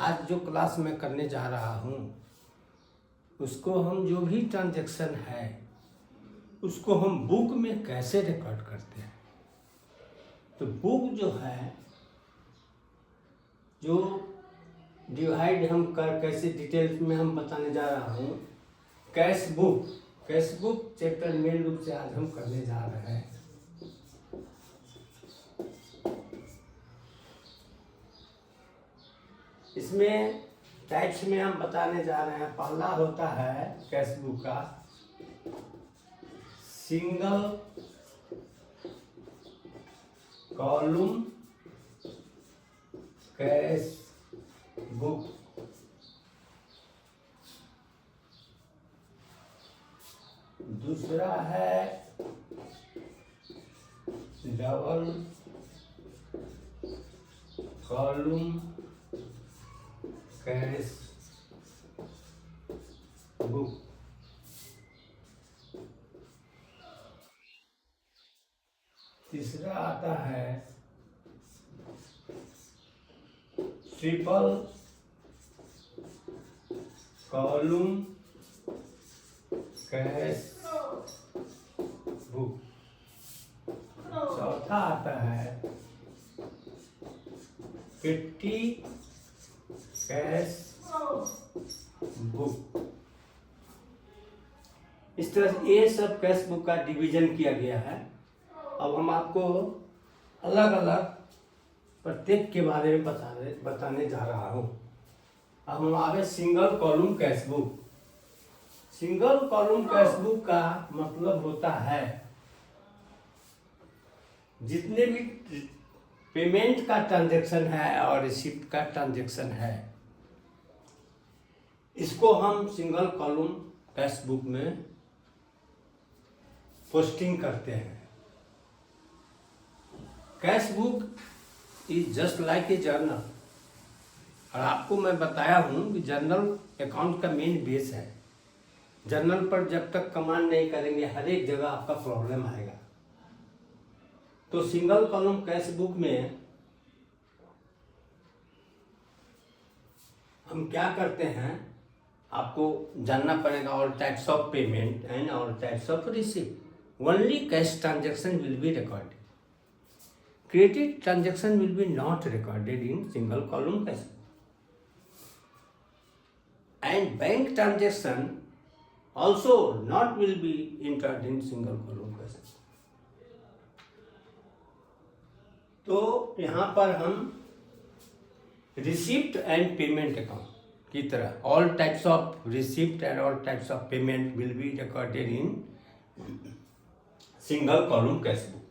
आज जो क्लास में करने जा रहा हूँ उसको हम जो भी ट्रांजैक्शन है उसको हम बुक में कैसे रिकॉर्ड करते हैं। तो बुक जो है, जो डिवाइड हम कर कैसे डिटेल्स में हम बताने जा रहा हूँ। कैश बुक चैप्टर मेन रूप से आज हम करने जा रहे हैं। इसमें टाइप्स में हम बताने जा रहे हैं। पहला होता है कैश बुक का सिंगल कॉलम कैश बुक। दूसरा है डबल कॉलम कैश बुक। तीसरा आता है ट्रिपल कॉलम कैश बुक। चौथा आता है 50 कैश बुक। इस तरह से ये सब कैश बुक का डिवीजन किया गया है। अब हम आपको अलग अलग प्रत्येक के बारे में बताने जा रहा हूँ। अब हम आगे single column cash book. Single column cash book का मतलब होता है जितने भी पेमेंट का ट्रांजैक्शन है और रिसिप्ट का ट्रांजैक्शन है, इसको हम सिंगल कॉलम कैश बुक में पोस्टिंग करते हैं। Cash book is just like a journal. और आपको मैं बताया हूँ कि जर्नल अकाउंट का मेन बेस है। जर्नल पर जब तक कमांड नहीं करेंगे हर एक जगह आपका प्रॉब्लम आएगा। तो सिंगल कॉलम कैश बुक में हम क्या करते हैं, आपको जानना पड़ेगा। All types of payment and all types of receipt. Only cash transaction will be recorded. Credit transaction will be not recorded in single column cash book. And bank transaction also not will be entered in single column cash book. तो यहाँ पर हम receipt and payment account की तरह all types of receipt and all types of payment will be recorded in single column cash book.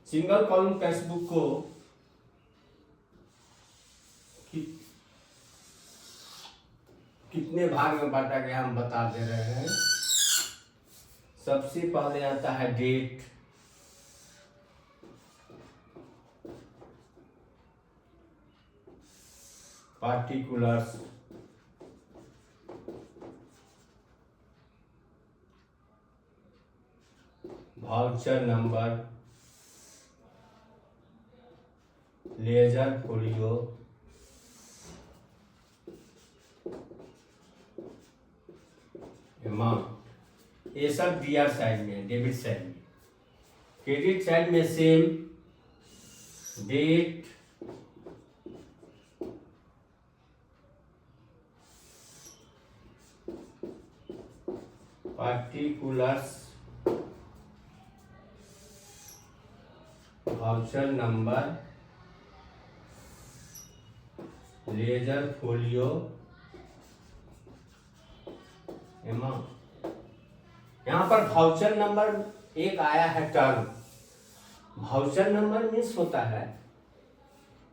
Single column cash book को कितने भाग में बांटा गया हम बता दे रहे हैं। सबसे पहले आता है date, particulars, voucher number, ledger folio, amount. ये सब दिया साइड में, डेबिट साइड में। क्रेडिट साइड में same date, particulars, voucher number, ledger folio, amount. यहाँ पर वाउचर नंबर एक आया है टर्म। वाउचर नंबर मीन्स होता है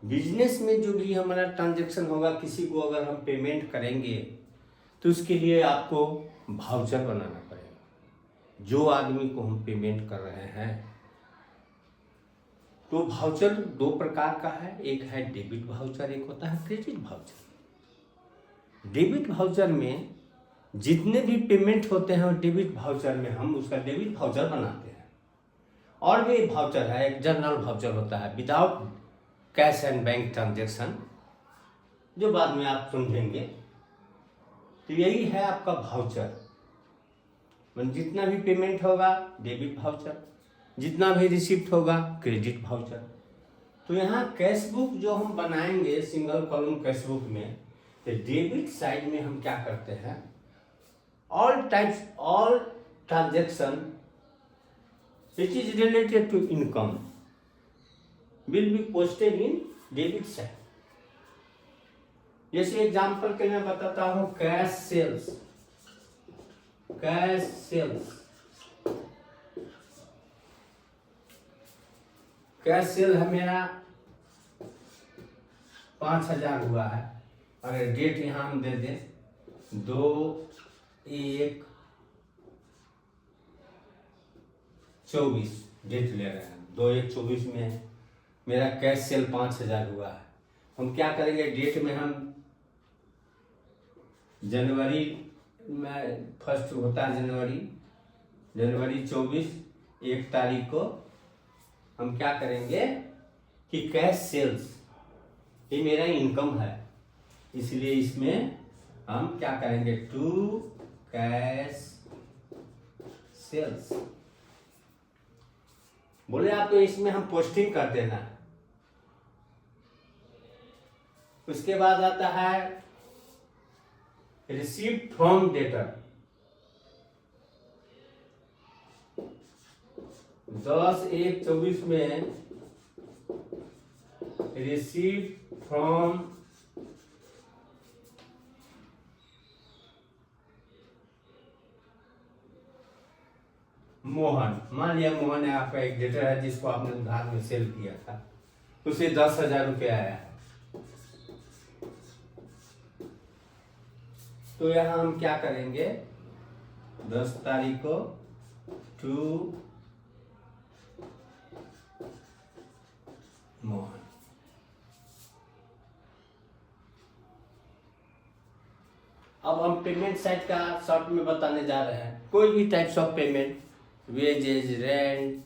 बिजनेस में जो भी हमारा ट्रांजैक्शन होगा, किसी को अगर हम पेमेंट करेंगे तो उसके लिए आपको वाउचर बनाना पड़ेगा। जो आदमी को हम पेमेंट कर रहे हैं, तो वाउचर दो प्रकार का है। एक है डेबिट वाउचर, एक होता है क्रेडिट वाउचर। डेबिट वाउचर में जितने भी पेमेंट होते हैं डेबिट वाउचर में हम उसका डेबिट वाउचर बनाते हैं। और भी वाउचर है, एक जनरल वाउचर होता है without cash and bank transaction, जो बाद में आप समझेंगे। तो यही है आपका भाउचर, मतलब जितना भी पेमेंट होगा डेबिट भाउचर, जितना भी रिसिप्ट होगा क्रेडिट भाउचर। तो यहाँ कैश बुक जो हम बनाएंगे सिंगल कॉलम कैश बुक में, तो डेबिट साइड में हम क्या करते हैं, all transaction which is related to income will be posted in debit side। जैसे एग्जांपल के लिए मैं बताता हूं, कैश सेल्स है मेरा 5,000 हुआ है। अगर डेट यहां हम दे दें 2/1/24 डेट ले रहे हैं, 2/1/24 में मेरा कैश सेल 5,000 हुआ है। हम क्या करेंगे, डेट में हम जनवरी में फर्स्ट होता है, जनवरी 24 1 तारीख को हम क्या करेंगे कि कैश सेल्स ये मेरा इनकम है, इसलिए इसमें हम क्या करेंगे, टू कैश सेल्स बोले आप, तो इसमें हम पोस्टिंग कर देना। उसके बाद आता है रिसीव्ड फ्रॉम डेटर, 10/1/24 में रिसीव्ड फ्रॉम मोहन। मान लिया मोहन है आपका एक डेटर है जिसको आपने उधार में सेल किया था, उसे 10,000 रुपये आया है। तो यहां हम क्या करेंगे, 10 तारीख को टू मोहन। अब हम पेमेंट साइड का शॉर्ट में बताने जा रहे हैं। कोई भी types of payment, wages, rent,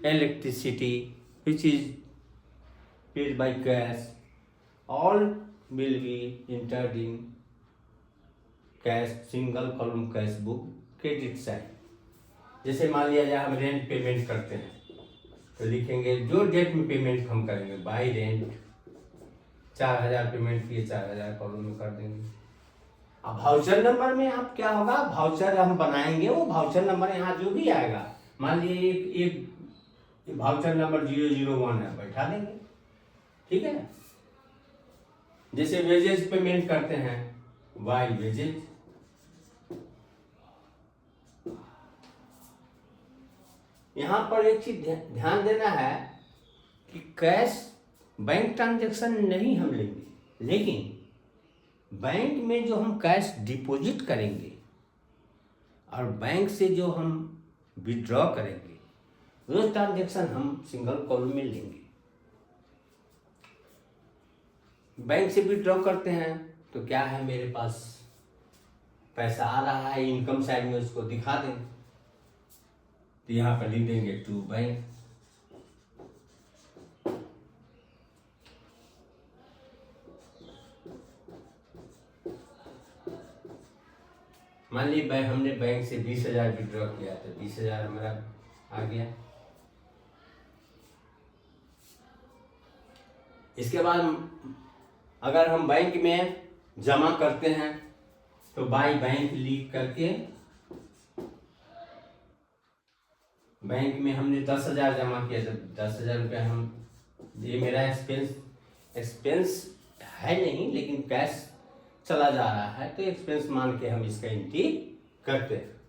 electricity which is paid by cash, all will be entered in cash single column cash book credit side. जैसे मान लिया जाए हम रेंट पेमेंट करते हैं, तो लिखेंगे जो डेट में पेमेंट हम करेंगे, बाई रेंट 4,000 पेमेंट किए, 4,000 कॉलम में कर देंगे। अब वाउचर नंबर में आप क्या होगा, वाउचर हम बनाएंगे, वो वाउचर नंबर यहाँ जो भी आएगा, मान लीजिए एक वाउचर नंबर 001 है, बैठा देंगे, ठीक है ना। जैसे वेजेज पेमेंट करते हैं, वाई वेजेज, यहां पर एक चीज ध्यान देना है कि कैश बैंक ट्रांजैक्शन नहीं हम लेंगे, लेकिन बैंक में जो हम कैश डिपॉजिट करेंगे और बैंक से जो हम विड्रॉ करेंगे, वो ट्रांजैक्शन हम सिंगल कॉलम में लेंगे। बैंक से विड्रॉ करते हैं तो क्या है, मेरे पास पैसा आ रहा है, इनकम साइड में उसको दिखा देंगे, तो यहाँ पर लिख देंगे टू बैंक। मान लीजिए हमने बैंक से 20,000 विड्रॉ किया, तो 20,000 हमारा आ गया। इसके बाद अगर हम बैंक में जमा करते हैं तो बाई बैंक लिख करके, बैंक में हमने 10,000 जमा किया, तो 10,000 रुपये हम, ये मेरा एक्सपेंस है नहीं, लेकिन कैश चला जा रहा है, तो एक्सपेंस मान के हम इसका एंट्री करते हैं।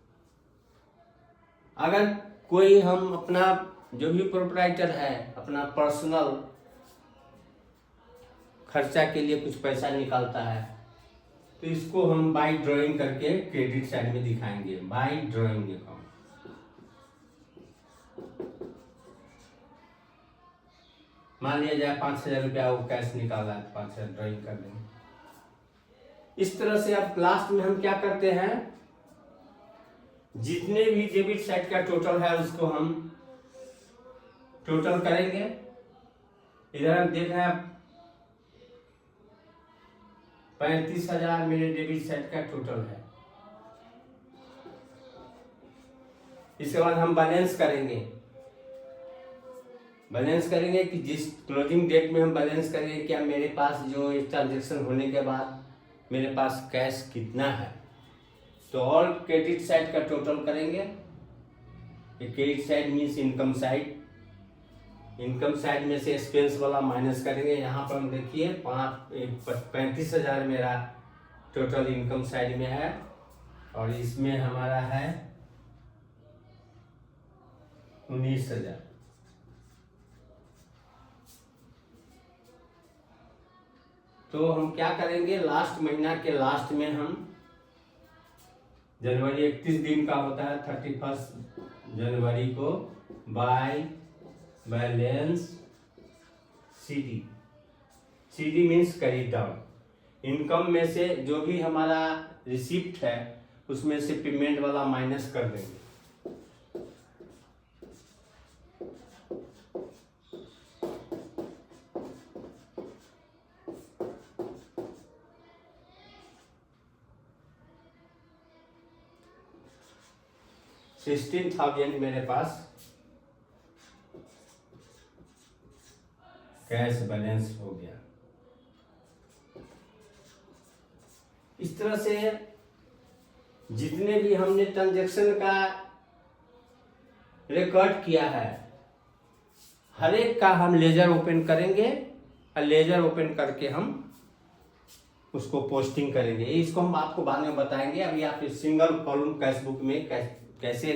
अगर कोई हम अपना जो भी प्रोप्राइटर है, अपना पर्सनल खर्चा के लिए कुछ पैसा निकालता है, तो इसको हम बाई ड्राइंग करके क्रेडिट साइड में दिखाएंगे, बाई ड्राइंग अकाउंट। मान लिया जाए 5,000 रुपया वो कैश निकाला है, 5,000 ड्राइंग कर देंगे। इस तरह से अब लास्ट में हम क्या करते हैं, जितने भी डेबिट साइड का टोटल है उसको हम टोटल करेंगे। इधर हम देख रहे हैं 35,000 मेरे डेबिट साइड का टोटल है। इसके बाद हम बैलेंस करेंगे कि जिस क्लोजिंग डेट में हम बैलेंस करेंगे, क्या मेरे पास जो इस ट्रांजेक्शन होने के बाद मेरे पास कैश कितना है। तो ऑल क्रेडिट साइड का टोटल करेंगे। Credit side means income side में से एक्सपेंस वाला माइनस करेंगे। यहाँ पर हम देखिए 35,000 मेरा टोटल इनकम साइड में है और इसमें हमारा है 19,000। तो हम क्या करेंगे, लास्ट महीना के लास्ट में हम जनवरी 31 दिन का होता है 31 जनवरी को by balance CD means carry down. Income में से जो भी हमारा रिसिप्ट है उसमें से पेमेंट वाला माइनस कर देंगे। $16,000 मेरे पास कैश बैलेंस हो गया। इस तरह से जितने भी हमने ट्रांजैक्शन का रिकॉर्ड किया है हर एक का हम लेजर ओपन करेंगे और लेजर ओपन करके हम उसको पोस्टिंग करेंगे। इसको हम आपको बाद में बताएंगे। अभी आप सिंगल कॉलम कैशबुक में कैसे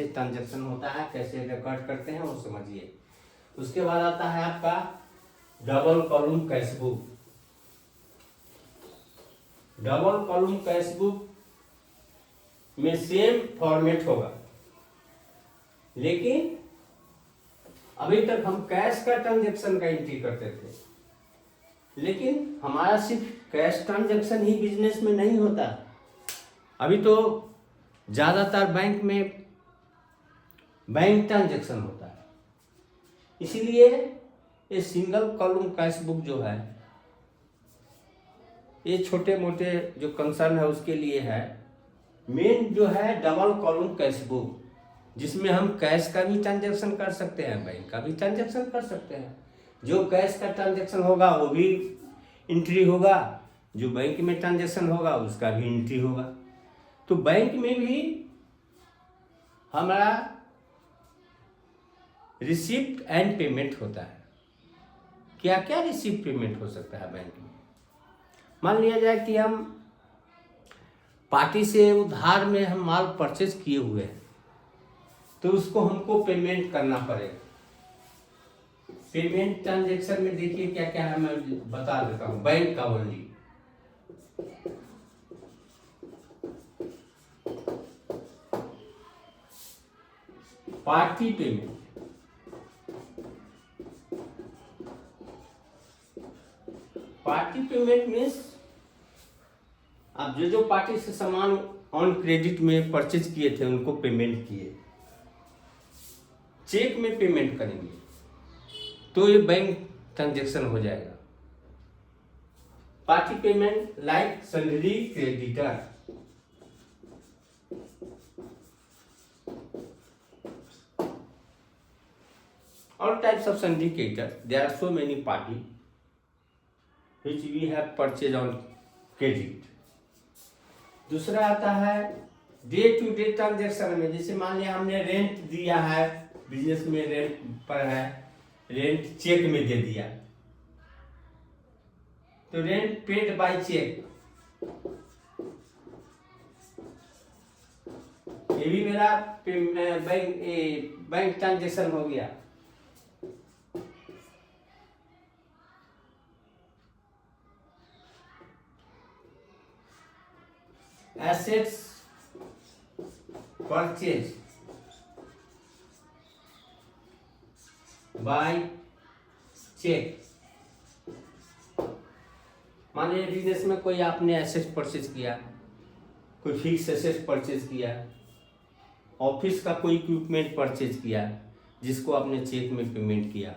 ट्रांजैक्शन होता है, कैसे रिकॉर्ड करते हैं वो समझिए। उसके बाद आता है आपका double column cashbook. Double column cashbook में सेम फॉर्मेट होगा, लेकिन अभी तक हम कैश का ट्रांजैक्शन का एंट्री करते थे, लेकिन हमारा सिर्फ कैश ट्रांजैक्शन ही बिजनेस में नहीं होता। अभी तो ज्यादातर बैंक में बैंक ट्रांजैक्शन होता है, इसीलिए ये सिंगल कॉलम कैशबुक जो है ये छोटे मोटे जो कंसर्न है उसके लिए है। मेन जो है डबल कॉलम कैशबुक, जिसमें हम कैश का भी ट्रांजैक्शन कर सकते हैं, बैंक का भी ट्रांजैक्शन कर सकते हैं। जो कैश का ट्रांजैक्शन होगा वो भी एंट्री होगा, जो बैंक में ट्रांजैक्शन होगा उसका भी एंट्री होगा। तो बैंक में भी हमारा रिसिप्ट एंड पेमेंट होता है। क्या क्या रिसिप्ट पेमेंट हो सकता है बैंक में? मान लिया जाए कि हम पार्टी से उधार में हम माल परचेज किए हुए हैं, तो उसको हमको पेमेंट करना पड़ेगा। पेमेंट ट्रांजैक्शन में देखिए क्या क्या है, मैं बता देता हूँ। बैंक का only party payment, party payment means आप जो पार्टी से सामान ऑन क्रेडिट में परचेज किए थे उनको पेमेंट किए, चेक में पेमेंट करेंगे तो ये बैंक ट्रांजैक्शन हो जाएगा। Party payment like salary creditor. All types of syndicator, there are so many party which we have purchased on credit. दूसरा आता है डे टू डे ट्रांजेक्शन में। जैसे मान लिया हमने रेंट दिया है, बिजनेस में रेंट पर है, रेंट चेक में दे दिया, तो रेंट पेड बाय चेक, ये भी मेरा बैंक ट्रांजेक्शन हो गया। Assets purchase by cheque. मान लीजिए बिजनेस में कोई आपने एसेट परचेज किया, कोई फिक्स एसेट परचेज किया, ऑफिस का कोई इक्विपमेंट परचेज किया जिसको आपने चेक में पेमेंट किया,